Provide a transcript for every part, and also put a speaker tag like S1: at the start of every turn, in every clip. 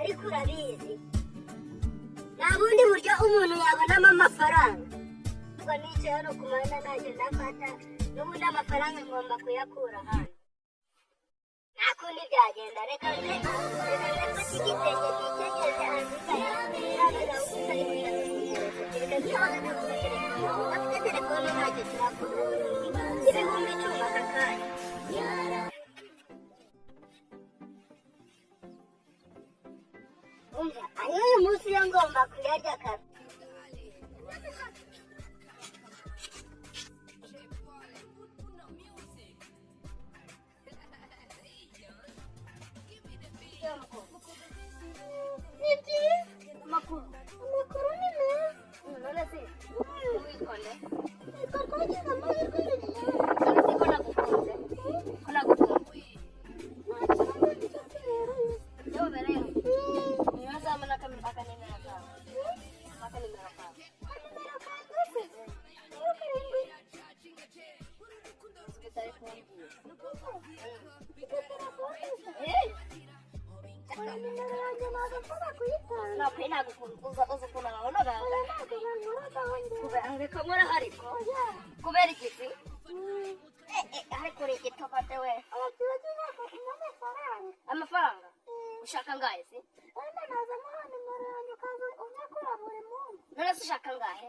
S1: ariko urabizi nta bundi buryo umuntu yabonamo amafaranga ngo nicaye hano ku muhanda nanjye ndafata n'ubundi amafaranga ngomba kuyakura hano nta kundi byagenda reka nfate igitenge nikenyeze ntabera utari reka ntihabona afite telefone ntacyo kirakora ibihumbi 10 aka kanya umva ayo uyu munsi yo ngomba kuyarya kare amafaranga ushaka ngahe se wenda naza muha nimero yanjye ukaza unyakura buri munsi none se ushaka ngahe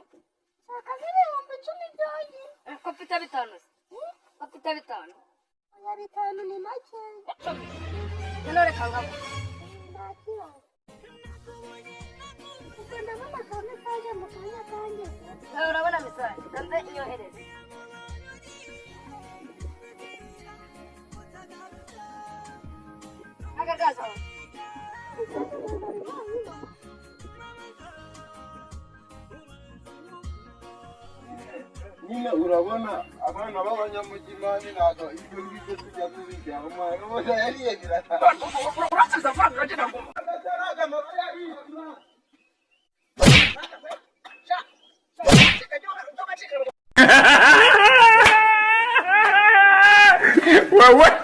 S1: shaka ibihumbi 10 byonyi ko mfite 5 se ko mfite 5 oya 5 ni make none reka ngabo ndakira ukunda mama kame kaje mu kanya kanje urabona mesaje kambe inyohereze agagaza
S2: nyine urabona abana b'abanyamujyi ntabwo ibyo ngibyo tujya tubijya umwana wose yariyegira
S3: urasize avanga agira ngo
S4: Well, what?